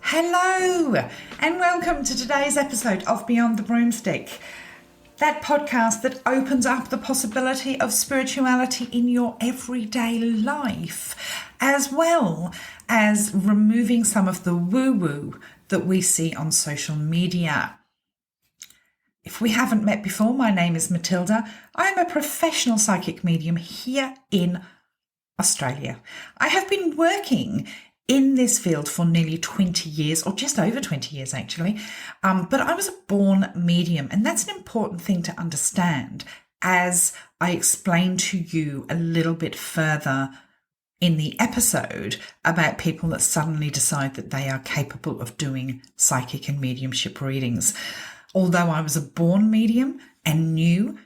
Hello, and welcome to today's episode of Beyond the Broomstick, that podcast that opens up the possibility of spirituality in your everyday life, as well as removing some of the woo-woo that we see on social media. If we haven't met before, my name is Matilda. I'm a professional psychic medium here in Australia. I have been working in this field for nearly 20 years, or just over 20 years actually, but I was a born medium, and that's an important thing to understand as I explain to you a little bit further in the episode about people that suddenly decide that they are capable of doing psychic and mediumship readings. Although I was a born medium and knew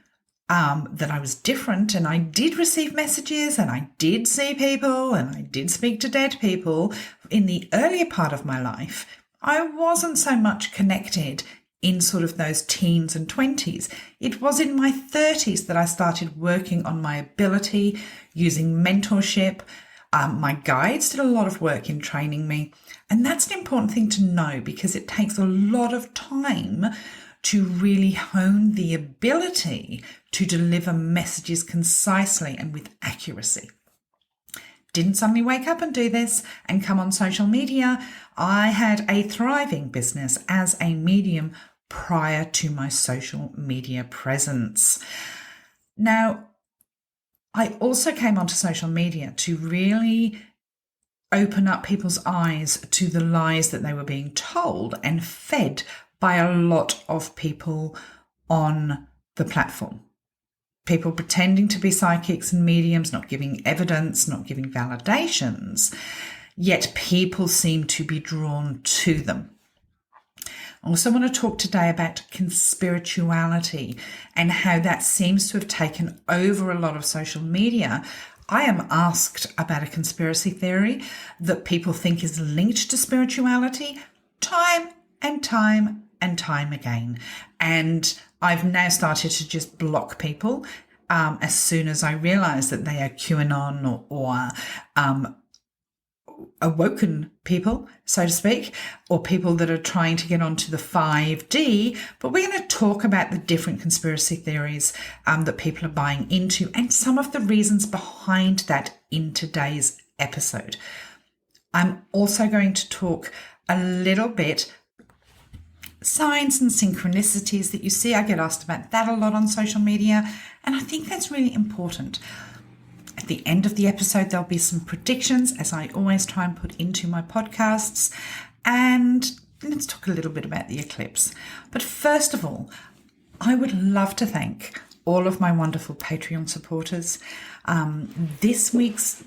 that I was different, and I did receive messages, and I did see people, and I did speak to dead people in the earlier part of my life, I wasn't so much connected in sort of those teens and 20s. It was in my 30s that I started working on my ability, using mentorship. My guides did a lot of work in training me, and that's an important thing to know because it takes a lot of time to really hone the ability to deliver messages concisely and with accuracy. Didn't suddenly wake up and do this and come on social media. I had a thriving business as a medium prior to my social media presence. Now, I also came onto social media to really open up people's eyes to the lies that they were being told and fed by a lot of people on the platform. People pretending to be psychics and mediums, not giving evidence, not giving validations, yet people seem to be drawn to them. I also want to talk today about conspirituality and how that seems to have taken over a lot of social media. I am asked about a conspiracy theory that people think is linked to spirituality time and time and time again. And I've now started to just block people as soon as I realise that they are QAnon or awoken people, so to speak, or people that are trying to get onto the 5D. But we're going to talk about the different conspiracy theories that people are buying into and some of the reasons behind that in today's episode. I'm also going to talk a little bit signs and synchronicities that you see. I get asked about that a lot on social media, and I think that's really important. At the end of the episode, there'll be some predictions, as I always try and put into my podcasts, and let's talk a little bit about the eclipse. But first of all, I would love to thank all of my wonderful Patreon supporters. This week's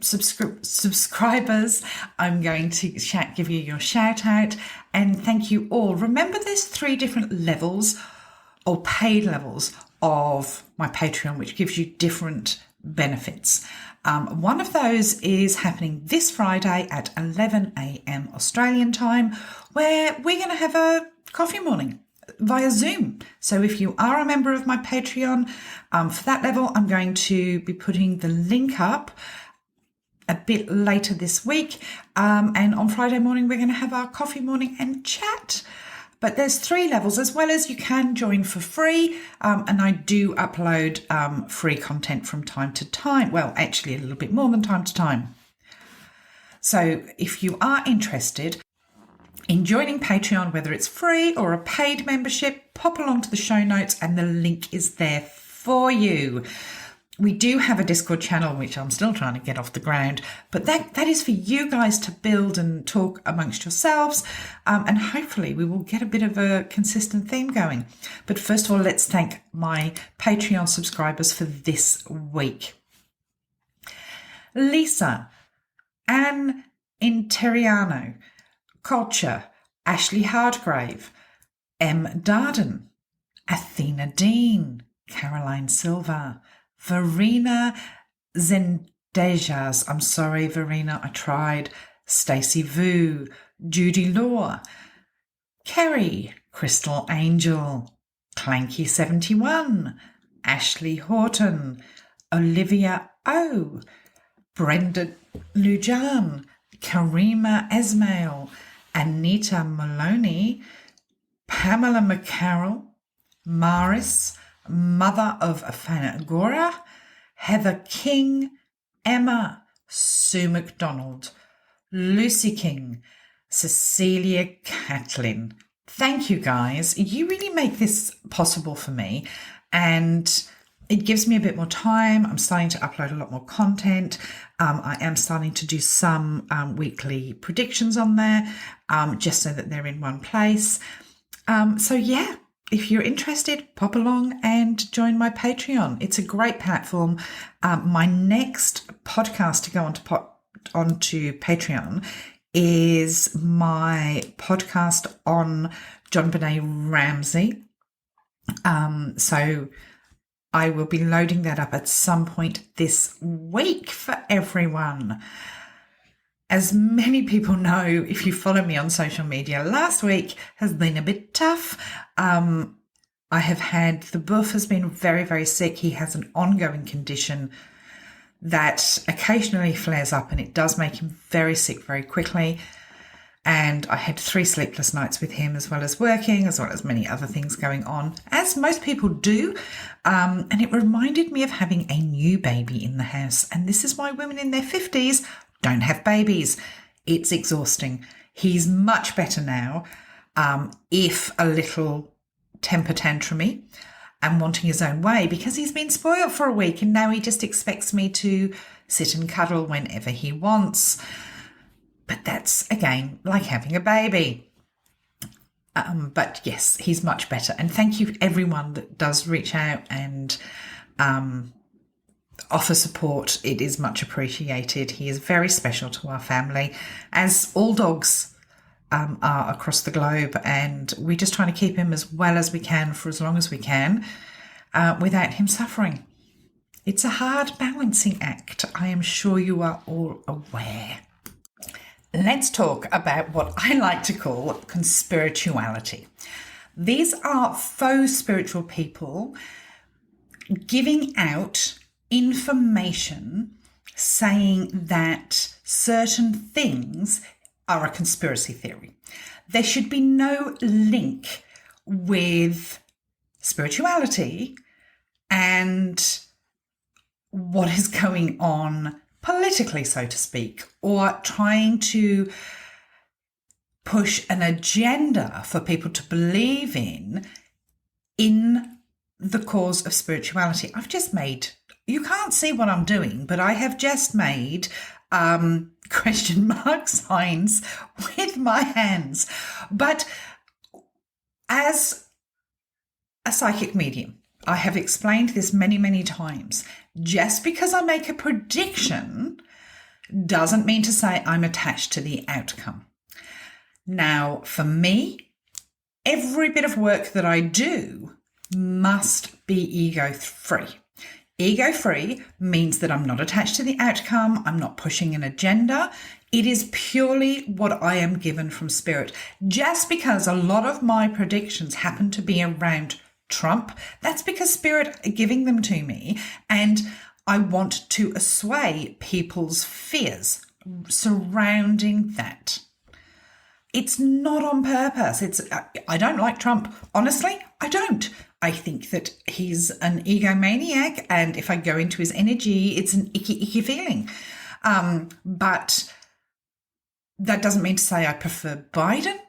subscribers, I'm going to give you your shout out and thank you all. Remember, there's 3 different levels or paid levels of my Patreon, which gives you different benefits. One of those is happening this Friday at 11 a.m. Australian time, where we're going to have a coffee morning via Zoom. So if you are a member of my Patreon, for that level, I'm going to be putting the link up a bit later this week. And on Friday morning, we're going to have our coffee morning and chat. But there's 3 levels, as well as you can join for free. And I do upload free content from time to time. Well, actually a little bit more than time to time. So if you are interested in joining Patreon, whether it's free or a paid membership, pop along to the show notes and the link is there for you. We do have a Discord channel, which I'm still trying to get off the ground, but that is for you guys to build and talk amongst yourselves, and hopefully we will get a bit of a consistent theme going. But first of all, let's thank my Patreon subscribers for this week. Lisa, Anne Interiano, Culture, Ashley Hardgrave, M. Darden, Athena Dean, Caroline Silva, Verena Zendejas, I'm sorry, Verena, I tried, Stacey Vu, Judy Law, Kerry, Crystal Angel, Clanky71, Ashley Horton, Olivia O, Brenda Lujan, Karima Esmail, Anita Maloney, Pamela McCarroll, Maris, Mother of Fanagora, Heather King, Emma, Sue McDonald, Lucy King, Cecilia Catlin. Thank you guys. You really make this possible for me, and it gives me a bit more time. I'm starting to upload a lot more content. I am starting to do some weekly predictions on there, just so that they're in one place. So yeah, if you're interested, pop along and join my Patreon. It's a great platform. My next podcast to go onto Patreon is my podcast on John Benet Ramsey. So I will be loading that up at some point this week for everyone. As many people know, if you follow me on social media, last week has been a bit tough. The buff has been very, very sick. He has an ongoing condition that occasionally flares up, and it does make him very sick very quickly. And I had 3 sleepless nights with him, as well as working, as well as many other things going on, as most people do. And it reminded me of having a new baby in the house. And this is why women in their 50s don't have babies. It's exhausting. He's much better now, if a little temper tantrumy and wanting his own way, because he's been spoiled for a week and now he just expects me to sit and cuddle whenever he wants. But that's, again, like having a baby. But yes, he's much better. And thank you everyone that does reach out and offer support. It is much appreciated. He is very special to our family, as all dogs are across the globe. And we're just trying to keep him as well as we can for as long as we can without him suffering. It's a hard balancing act. I am sure you are all aware. Let's talk about what I like to call conspirituality. These are faux spiritual people giving out information saying that certain things are a conspiracy theory. There should be no link with spirituality and what is going on politically, so to speak, or trying to push an agenda for people to believe in the cause of spirituality. You can't see what I'm doing, but I have just made question mark signs with my hands. But as a psychic medium, I have explained this many, many times. Just because I make a prediction doesn't mean to say I'm attached to the outcome. Now, for me, every bit of work that I do must be ego-free. Ego-free means that I'm not attached to the outcome. I'm not pushing an agenda. It is purely what I am given from spirit. Just because a lot of my predictions happen to be around Trump, that's because spirit are giving them to me, and I want to assuage people's fears surrounding that. It's not on purpose. I don't like Trump. Honestly, I don't. I think that he's an egomaniac, and if I go into his energy, it's an icky feeling. But that doesn't mean to say I prefer Biden.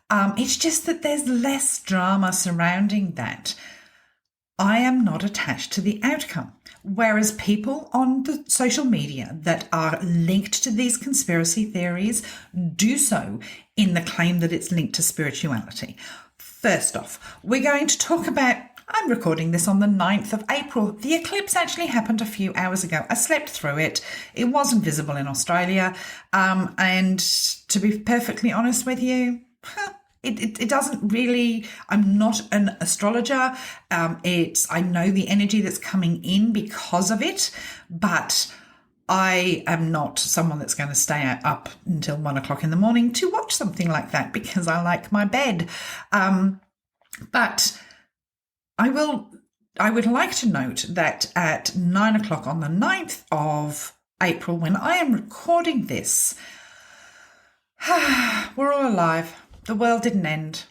It's just that there's less drama surrounding that. I am not attached to the outcome. Whereas people on the social media that are linked to these conspiracy theories do so in the claim that it's linked to spirituality. First off, we're going to talk about, I'm recording this on the 9th of April. The eclipse actually happened a few hours ago. I slept through it. It wasn't visible in Australia. And to be perfectly honest with you, It doesn't really, I'm not an astrologer. I know the energy that's coming in because of it, but I am not someone that's going to stay up until 1 o'clock in the morning to watch something like that because I like my bed. But I would like to note that at 9 o'clock on the 9th of April, when I am recording this, We're all alive. The world didn't end.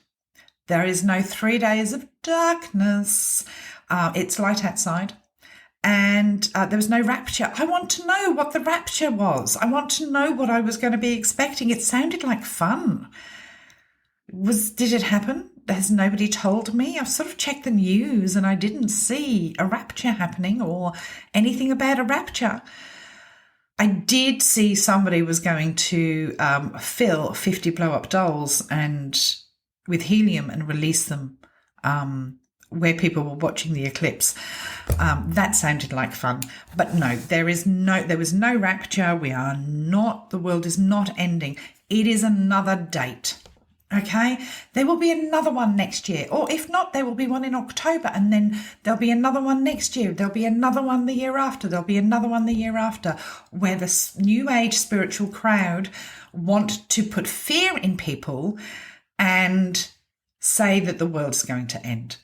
There is no 3 days of darkness. It's light outside. And there was no rapture. I want to know what the rapture was. I want to know what I was going to be expecting. It sounded like fun. Did it happen? Has nobody told me? I've sort of checked the news and I didn't see a rapture happening or anything about a rapture. I did see somebody was going to fill 50 blow-up dolls and with helium and release them where people were watching the eclipse. That sounded like fun. But no, there was no rapture. The world is not ending. It is another date. Okay, there will be another one next year, or if not, there will be one in October, and then there'll be another one next year. There'll be another one the year after. There'll be another one the year after, where the new age spiritual crowd want to put fear in people and say that the world's going to end.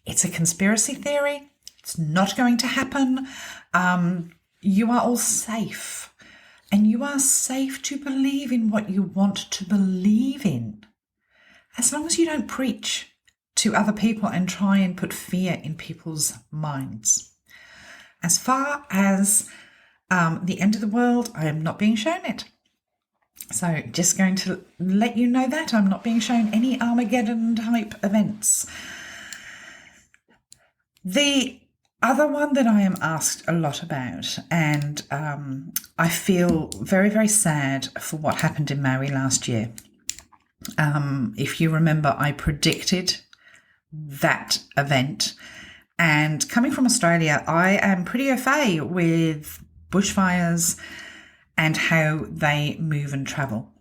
It's a conspiracy theory. It's not going to happen. You are all safe. And you are safe to believe in what you want to believe in, as long as you don't preach to other people and try and put fear in people's minds. As far as the end of the world, I am not being shown it. So just going to let you know that I'm not being shown any Armageddon type events. The other one that I am asked a lot about, and I feel very, very sad for what happened in Maui last year. If you remember, I predicted that event, and coming from Australia, I am pretty au fait with bushfires and how they move and travel.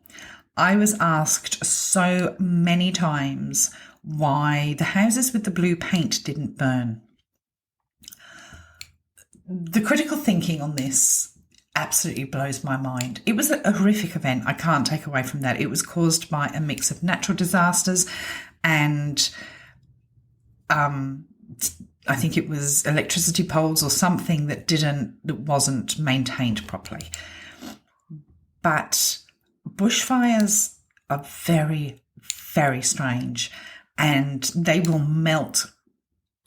I was asked so many times why the houses with the blue paint didn't burn. The critical thinking on this absolutely blows my mind. It was a horrific event. I can't take away from that. It was caused by a mix of natural disasters and I think it was electricity poles or something that wasn't maintained properly. But bushfires are very, very strange, and they will melt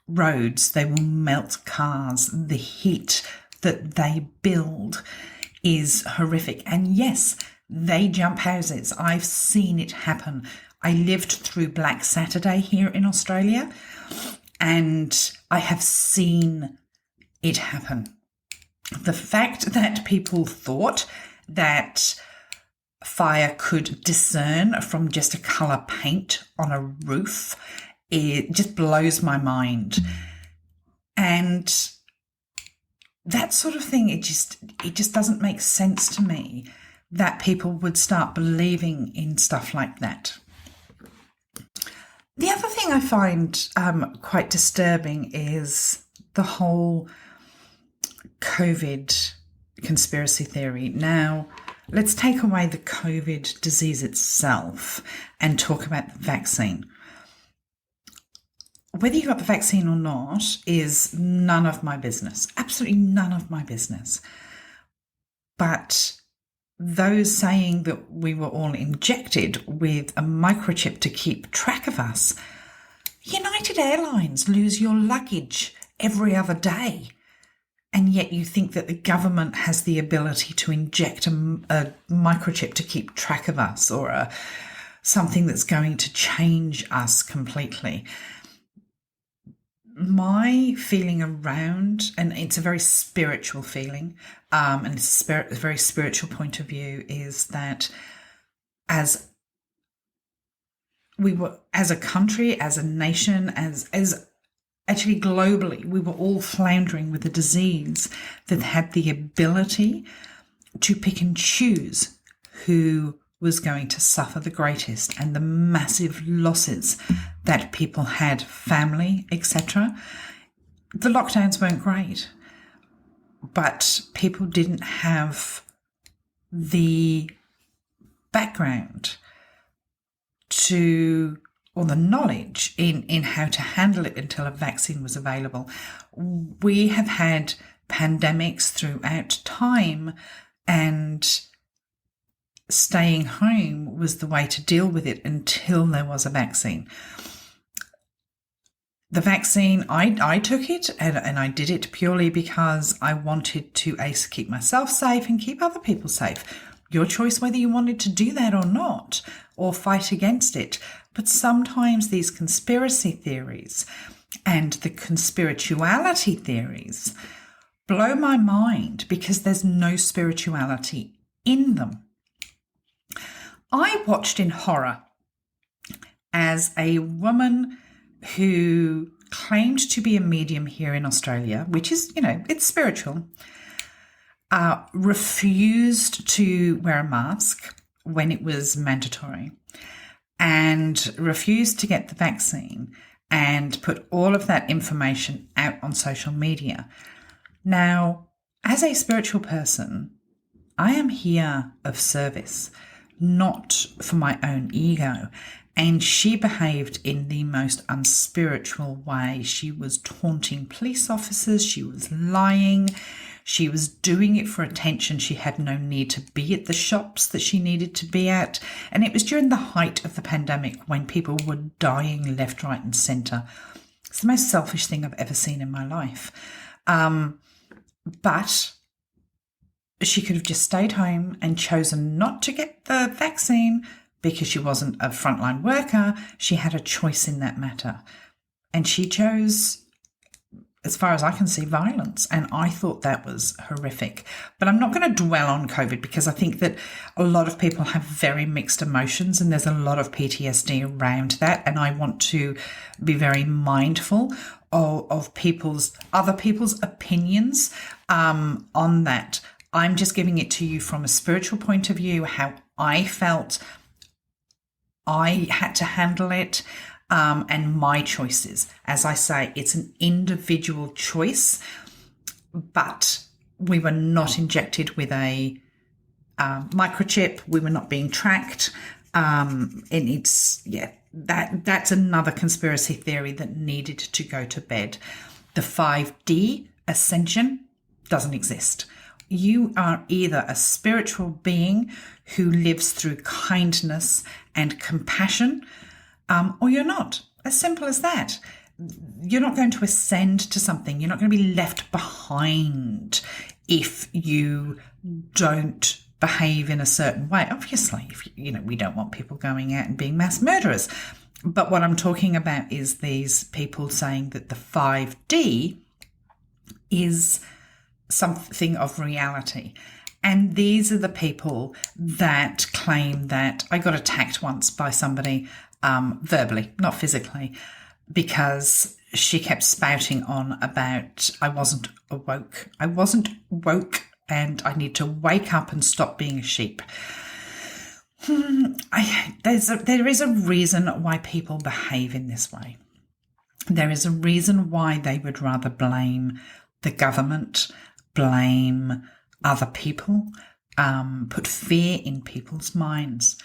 roads, they will melt cars. The heat that they build is horrific. And yes, they jump houses. I've seen it happen. I lived through Black Saturday here in Australia, and I have seen it happen. The fact that people thought that fire could discern from just a colour paint on a roof, it just blows my mind. And that sort of thing, it just doesn't make sense to me that people would start believing in stuff like that. The other thing I find quite disturbing is the whole COVID conspiracy theory. Now, let's take away the COVID disease itself and talk about the vaccine. Whether you got the vaccine or not is none of my business, absolutely none of my business. But those saying that we were all injected with a microchip to keep track of us, United Airlines lose your luggage every other day. And yet you think that the government has the ability to inject a microchip to keep track of us, or something that's going to change us completely. My feeling around, and it's a very spiritual feeling, and it's a very spiritual point of view, is that as a country, as a nation, as actually globally, we were all floundering with a disease that had the ability to pick and choose who was going to suffer the greatest, and the massive losses that people had, family, etc. The lockdowns weren't great, but people didn't have the background or the knowledge in how to handle it until a vaccine was available. We have had pandemics throughout time, and staying home was the way to deal with it until there was a vaccine. The vaccine, I took it and I did it purely because I wanted to keep myself safe and keep other people safe. Your choice whether you wanted to do that or not, or fight against it. But sometimes these conspiracy theories and the conspirituality theories blow my mind because there's no spirituality in them. I watched in horror as a woman who claimed to be a medium here in Australia, which is, it's spiritual, refused to wear a mask when it was mandatory and refused to get the vaccine and put all of that information out on social media. Now, as a spiritual person, I am here of service, not for my own ego. And she behaved in the most unspiritual way. She was taunting police officers. She was lying. She was doing it for attention. She had no need to be at the shops that she needed to be at. And it was during the height of the pandemic when people were dying left, right, and centre. It's the most selfish thing I've ever seen in my life. But she could have just stayed home and chosen not to get the vaccine because she wasn't a frontline worker. She had a choice in that matter. And she chose, as far as I can see, violence. And I thought that was horrific. But I'm not going to dwell on COVID because I think that a lot of people have very mixed emotions and there's a lot of PTSD around that. And I want to be very mindful of other people's opinions on that. I'm just giving it to you from a spiritual point of view, how I felt I had to handle it, and my choices. As I say, it's an individual choice, but we were not injected with a microchip. We were not being tracked. And that's another conspiracy theory that needed to go to bed. The 5D ascension doesn't exist. You are either a spiritual being who lives through kindness and compassion, or you're not. As simple as that. You're not going to ascend to something. You're not going to be left behind if you don't behave in a certain way. Obviously, we don't want people going out and being mass murderers. But what I'm talking about is these people saying that the 5D is something of reality. And these are the people that claim that I got attacked once by somebody verbally, not physically, because she kept spouting on about I wasn't woke and I need to wake up and stop being a sheep. There is a reason why people behave in this way. There is a reason why they would rather blame the government, blame other people, put fear in people's minds.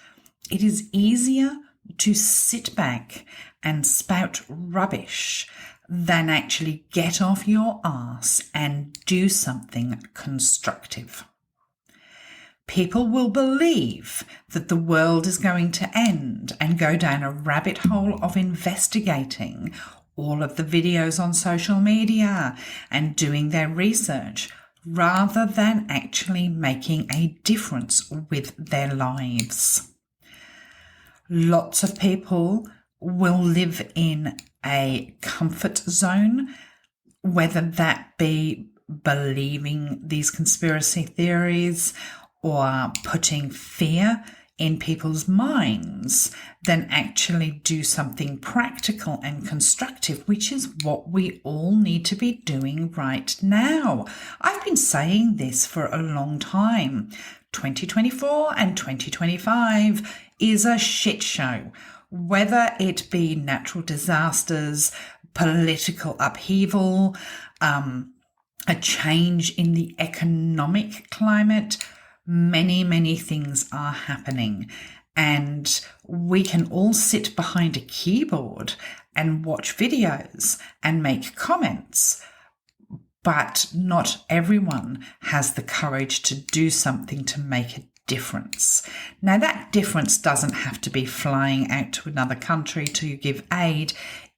It is easier to sit back and spout rubbish than actually get off your arse and do something constructive. People will believe that the world is going to end and go down a rabbit hole of investigating all of the videos on social media and doing their research rather than actually making a difference with their lives. Lots of people will live in a comfort zone, whether that be believing these conspiracy theories or putting fear in people's minds, than actually do something practical and constructive, which is what we all need to be doing right now. I've been saying this for a long time. 2024 and 2025 is a shit show, whether it be natural disasters, political upheaval, a change in the economic climate. Many things are happening, and we can all sit behind a keyboard and watch videos and make comments, but not everyone has the courage to do something to make a difference. Now, that difference doesn't have to be flying out to another country to give aid.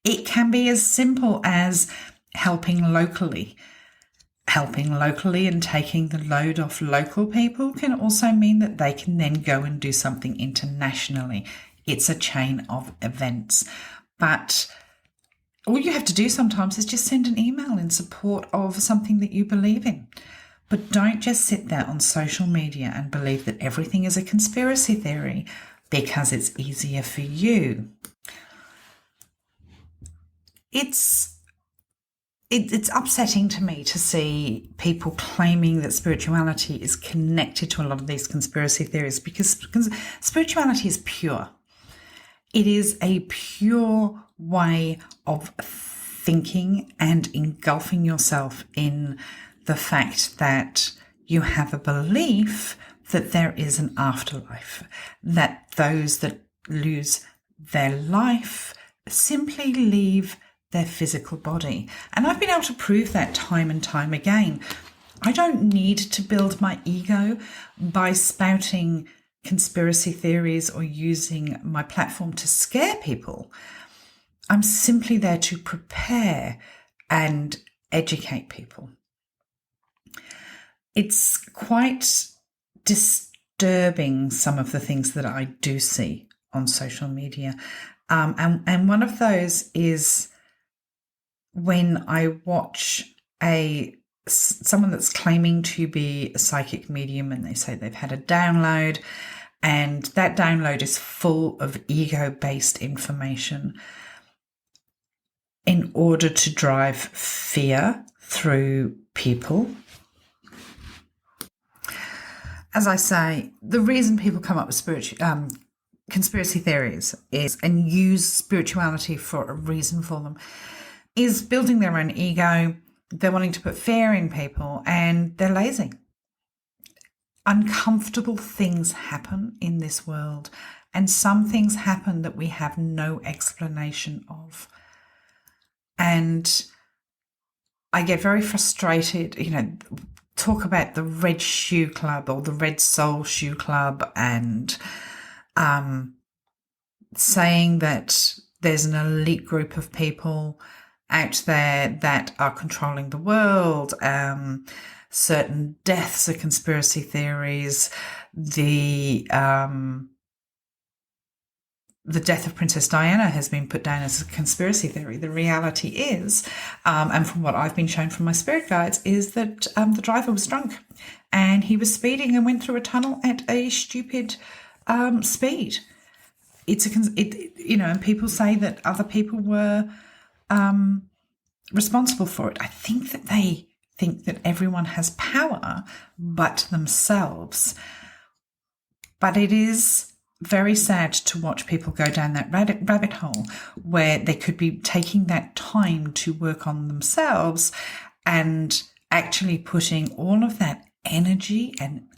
It can be as simple as helping locally. Helping locally and taking the load off local people can also mean that they can then go and do something internationally. It's a chain of events. But all you have to do sometimes is just send an email in support of something that you believe in. But don't just sit there on social media and believe that everything is a conspiracy theory because it's easier for you. It's upsetting to me to see people claiming that spirituality is connected to a lot of these conspiracy theories because spirituality is pure. It is a pure way of thinking and engulfing yourself in the fact that you have a belief that there is an afterlife, that those that lose their life simply leave their physical body. And I've been able to prove that time and time again. I don't need to build my ego by spouting conspiracy theories or using my platform to scare people. I'm simply there to prepare and educate people. It's quite disturbing, some of the things that I do see on social media. And one of those is when I watch someone that's claiming to be a psychic medium and they say they've had a download, and that download is full of ego-based information in order to drive fear through people. As I say, the reason people come up with conspiracy theories and use spirituality for a reason for them is building their own ego. They're wanting to put fear in people and they're lazy. Uncomfortable things happen in this world, and some things happen that we have no explanation of. And I get very frustrated, talk about the Red Shoe Club or the Red Soul Shoe Club and saying that there's an elite group of people out there that are controlling the world. Certain deaths are conspiracy theories. The death of Princess Diana has been put down as a conspiracy theory. The reality is, and from what I've been shown from my spirit guides, is that the driver was drunk and he was speeding and went through a tunnel at a stupid speed. And people say that other people were responsible for it. I think that they think that everyone has power but themselves. But it is very sad to watch people go down that rabbit hole where they could be taking that time to work on themselves and actually putting all of that energy and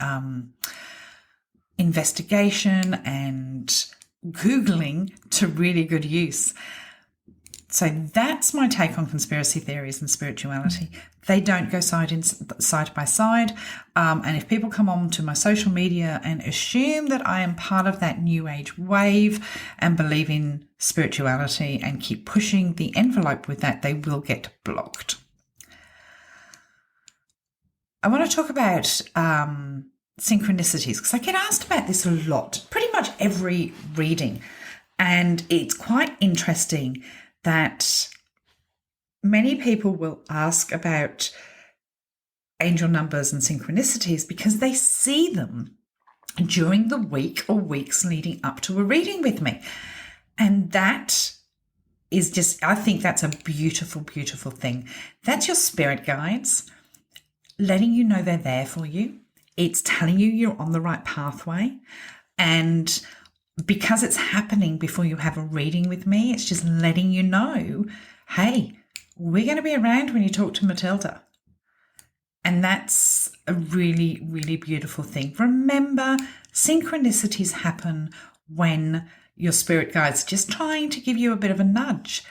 investigation and Googling to really good use. So that's my take on conspiracy theories and spirituality. They don't go side by side. And if people come on to my social media and assume that I am part of that new age wave and believe in spirituality and keep pushing the envelope with that, they will get blocked. I want to talk about synchronicities because I get asked about this a lot, pretty much every reading. And it's quite interesting that many people will ask about angel numbers and synchronicities because they see them during the week or weeks leading up to a reading with me. And that is just, I think that's a beautiful, beautiful thing. That's your spirit guides letting you know they're there for you. It's telling you you're on the right pathway. And because it's happening before you have a reading with me, it's just letting you know, hey, we're going to be around when you talk to Matilda. And that's a really, really beautiful thing. Remember, synchronicities happen when your spirit guides are just trying to give you a bit of a nudge.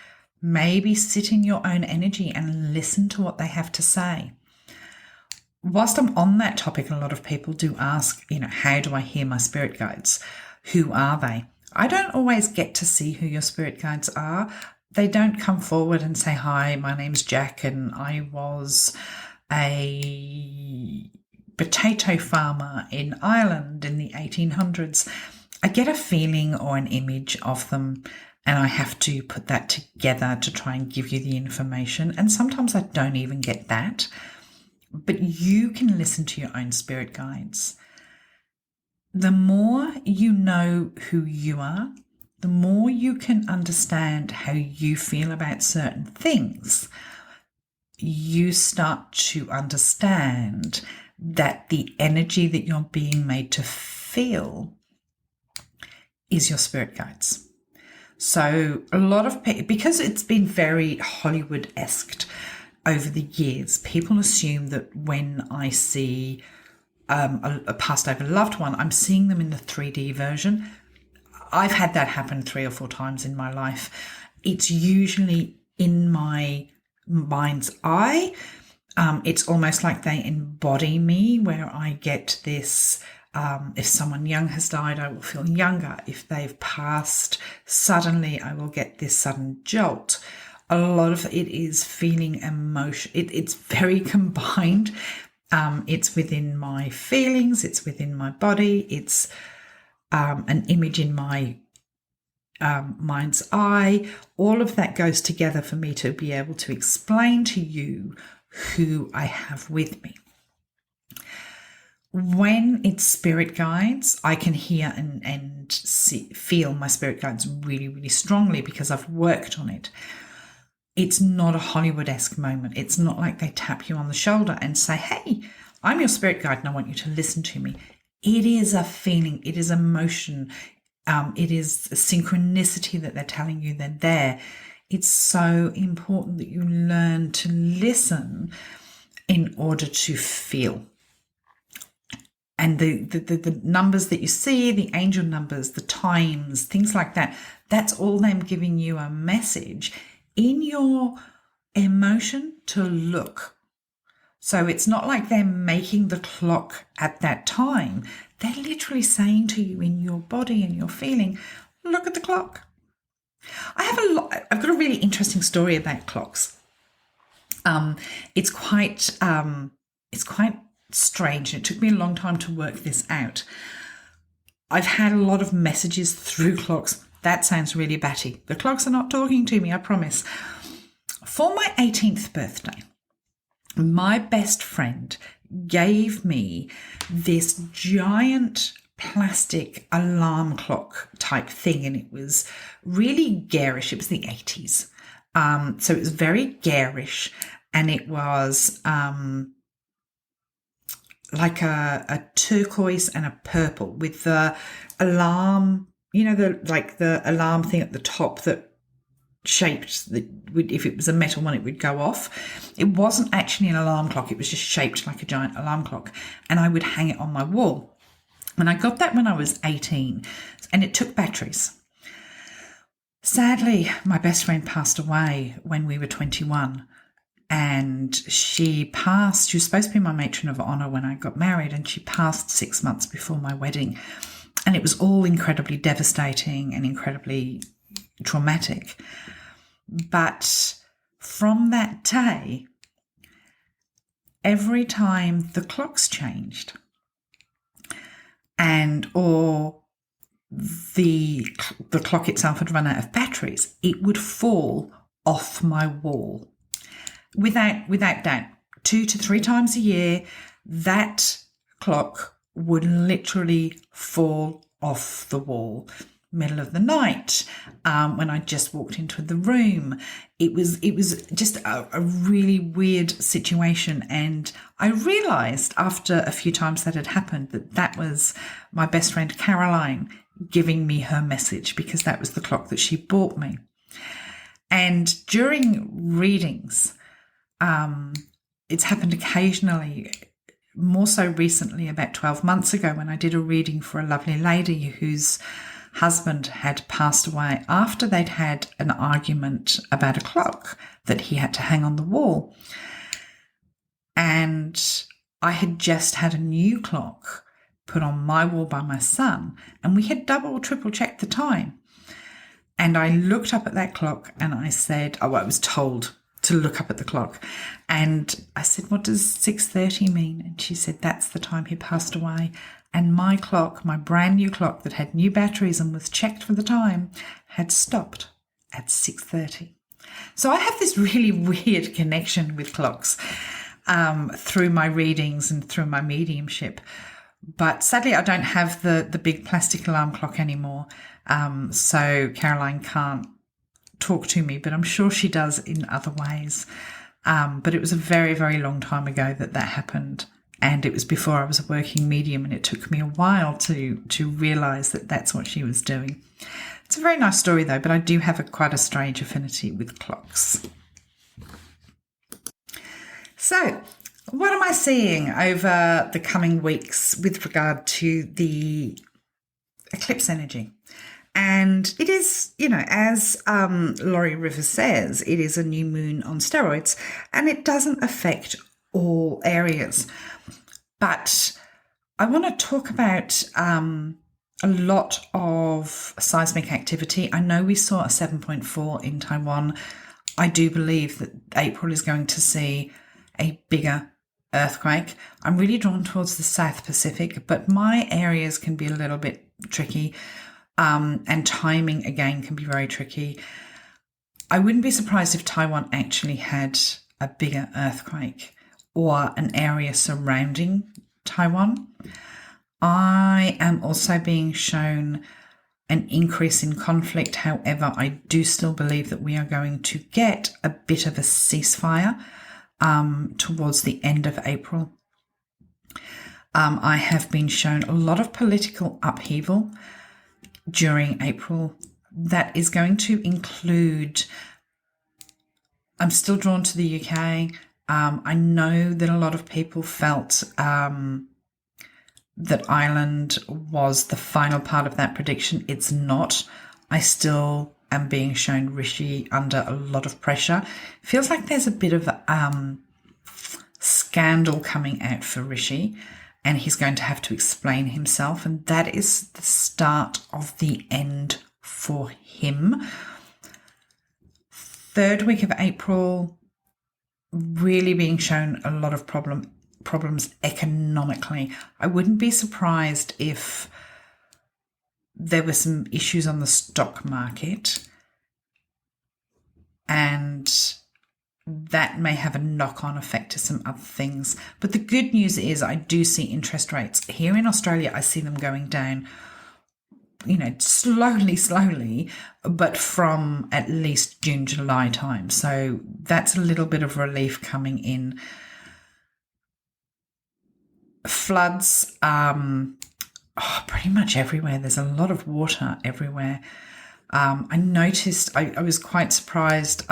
Maybe sit in your own energy and listen to what they have to say. whilst I'm on that topic, a lot of people do ask, how do I hear my spirit guides? Who are they? I don't always get to see who your spirit guides are. They don't come forward and say, hi, my name's Jack and I was a potato farmer in Ireland in the 1800s. I get a feeling or an image of them, and I have to put that together to try and give you the information. And sometimes I don't even get that. But you can listen to your own spirit guides. The more you know who you are, the more you can understand how you feel about certain things. You start to understand that the energy that you're being made to feel is your spirit guides. So a lot of people, because it's been very Hollywood-esque over the years, people assume that when I see a passed over loved one, I'm seeing them in the 3D version. I've had that happen 3 or 4 times in my life. It's usually in my mind's eye. It's almost like they embody me, where I get this, if someone young has died, I will feel younger. If they've passed suddenly, I will get this sudden jolt. A lot of it is feeling emotion. It's very combined. It's within my feelings. It's within my body. It's an image in my mind's eye. All of that goes together for me to be able to explain to you who I have with me. When it's spirit guides, I can hear and feel my spirit guides really, really strongly because I've worked on it. It's not a Hollywood-esque moment. It's not like they tap you on the shoulder and say, hey, I'm your spirit guide and I want you to listen to me. It is a feeling. It is emotion. It is a synchronicity that they're telling you they're there. It's so important that you learn to listen in order to feel. And the numbers that you see, the angel numbers, the times, things like that, that's all them giving you a message in your emotion to look. So it's not like they're making the clock at that time. They're literally saying to you in your body and your feeling, look at the clock. I've got a really interesting story about clocks. It's quite strange. It took me a long time to work this out. I've had a lot of messages through clocks. That sounds really batty. The clocks are not talking to me, I promise. For my 18th birthday, my best friend gave me this giant plastic alarm clock type thing, and it was really garish. It was the 80s. So it was very garish, and it was like a turquoise and a purple with the alarm, the alarm thing at the top that shaped that if it was a metal one, it would go off. It wasn't actually an alarm clock. It was just shaped like a giant alarm clock, and I would hang it on my wall. And I got that when I was 18, and it took batteries. Sadly, my best friend passed away when we were 21. And she was supposed to be my matron of honour when I got married, and she passed 6 months before my wedding. And it was all incredibly devastating and incredibly traumatic. But from that day, every time the clocks changed or the clock itself had run out of batteries, it would fall off my wall. Without doubt, 2 to 3 times a year, that clock would literally fall off the wall. Middle of the night, when I just walked into the room, it was just a really weird situation. And I realised after a few times that had happened that was my best friend Caroline giving me her message, because that was the clock that she bought me. And during readings, it's happened occasionally, more so recently, about 12 months ago, when I did a reading for a lovely lady whose husband had passed away after they'd had an argument about a clock that he had to hang on the wall. And I had just had a new clock put on my wall by my son, and we had double or triple checked the time. And I looked up at that clock and I said, I was told to look up at the clock. And I said, what does 6:30 mean? And she said, that's the time he passed away. And my clock, my brand new clock that had new batteries and was checked for the time, had stopped at 6:30. So I have this really weird connection with clocks through my readings and through my mediumship. But sadly, I don't have the big plastic alarm clock anymore. So Caroline can't talk to me, but I'm sure she does in other ways. But it was a very, very long time ago that happened. And it was before I was a working medium, and it took me a while to realise that that's what she was doing. It's a very nice story though, but I do have quite a strange affinity with clocks. So, what am I seeing over the coming weeks with regard to the eclipse energy? And it is, as Laurie Rivers says, it is a new moon on steroids, and it doesn't affect all areas. But I want to talk about a lot of seismic activity. I know we saw a 7.4 in Taiwan. I do believe that April is going to see a bigger earthquake. I'm really drawn towards the South Pacific, but my areas can be a little bit tricky, and timing again can be very tricky. I wouldn't be surprised if Taiwan actually had a bigger earthquake or an area surrounding Taiwan. I am also being shown an increase in conflict. However, I do still believe that we are going to get a bit of a ceasefire towards the end of April. I have been shown a lot of political upheaval during April. That is going to include, I'm still drawn to the UK. I know that a lot of people felt that Ireland was the final part of that prediction. It's not. I still am being shown Rishi under a lot of pressure. Feels like there's a bit of scandal coming out for Rishi, and he's going to have to explain himself, and that is the start of the end for him. Third week of April, really being shown a lot of problems economically. I wouldn't be surprised if there were some issues on the stock market, and that may have a knock-on effect to some other things. But the good news is I do see interest rates. Here in Australia, I see them going down, slowly, but from at least June, July time. So that's a little bit of relief coming in. Floods, pretty much everywhere. There's a lot of water everywhere. I noticed, I was quite surprised,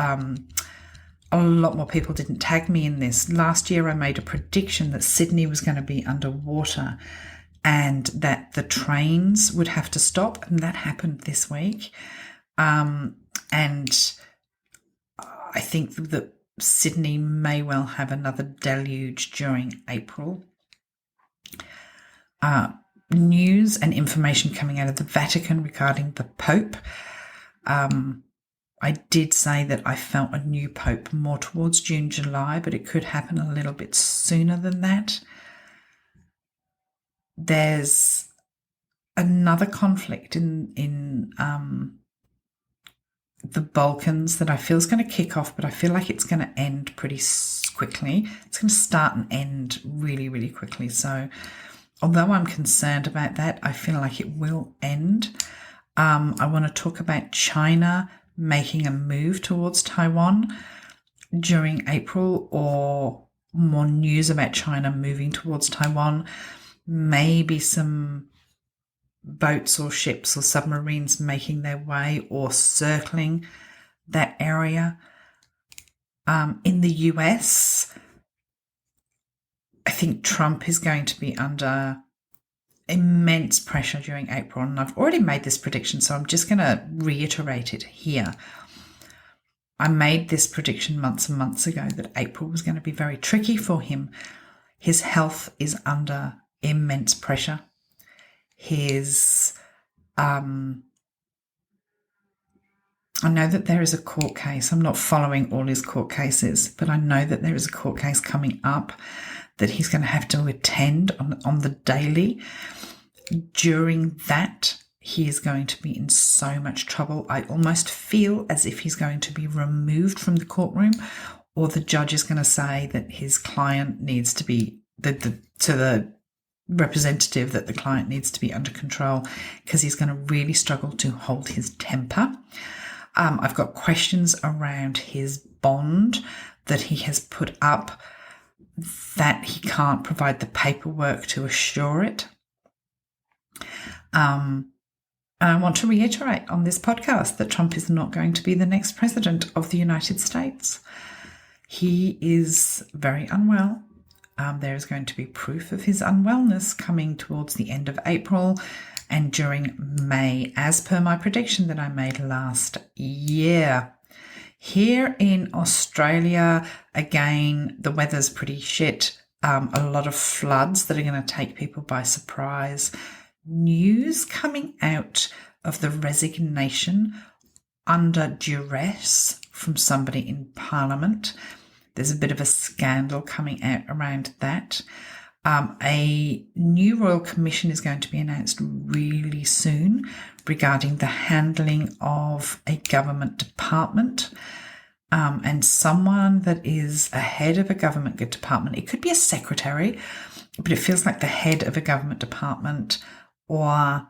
a lot more people didn't tag me in this. Last year I made a prediction that Sydney was going to be underwater and that the trains would have to stop, and that happened this week. And I think that Sydney may well have another deluge during April. News and information coming out of the Vatican regarding the Pope. I did say that I felt a new Pope more towards June, July, but it could happen a little bit sooner than that. There's another conflict in the Balkans that I feel is going to kick off, but I feel like it's going to end pretty quickly. It's going to start and end really, really quickly. So although I'm concerned about that, I feel like it will end. I want to talk about China making a move towards Taiwan during April, or more news about China moving towards Taiwan. Maybe some boats or ships or submarines making their way or circling that area. In the US, I think Trump is going to be under immense pressure during April, and I've already made this prediction, so I'm just going to reiterate it here. I made this prediction months and months ago that April was going to be very tricky for him. His health is under immense pressure. I know that there is a court case. I'm not following all his court cases, but I know that there is a court case coming up that he's going to have to attend on the daily. During that, he is going to be in so much trouble. I almost feel as if he's going to be removed from the courtroom, or the judge is going to say that his client needs to be, to the representative, that the client needs to be under control, because he's going to really struggle to hold his temper. I've got questions around his bond that he has put up, that he can't provide the paperwork to assure it. And I want to reiterate on this podcast that Trump is not going to be the next president of the United States. He is very unwell. There is going to be proof of his unwellness coming towards the end of April and during May, as per my prediction that I made last year. Here in Australia, again, the weather's pretty shit. A lot of floods that are going to take people by surprise. News coming out of the resignation under duress from somebody in Parliament. There's a bit of a scandal coming out around that. A new Royal Commission is going to be announced really soon regarding the handling of a government department. And someone that is a head of a government department, it could be a secretary, but it feels like the head of a government department or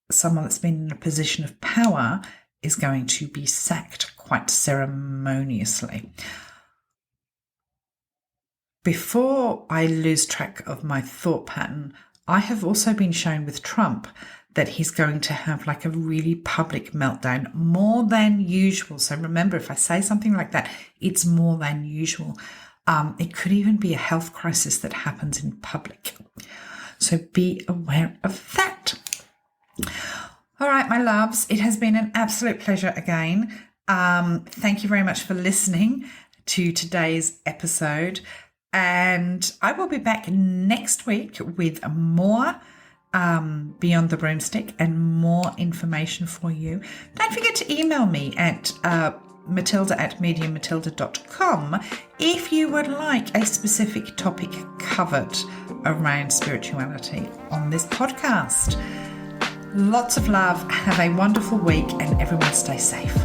someone that's been in a position of power is going to be sacked quite ceremoniously. Before I lose track of my thought pattern, I have also been shown with Trump that he's going to have like a really public meltdown, more than usual. So remember, if I say something like that, it's more than usual. It could even be a health crisis that happens in public. So be aware of that. All right, my loves, it has been an absolute pleasure again. Thank you very much for listening to today's episode. And I will be back next week with more Beyond the Broomstick and more information for you. Don't forget to email me at matilda@mediummatilda.com if you would like a specific topic covered around spirituality on this podcast. Lots of love. Have a wonderful week and everyone stay safe.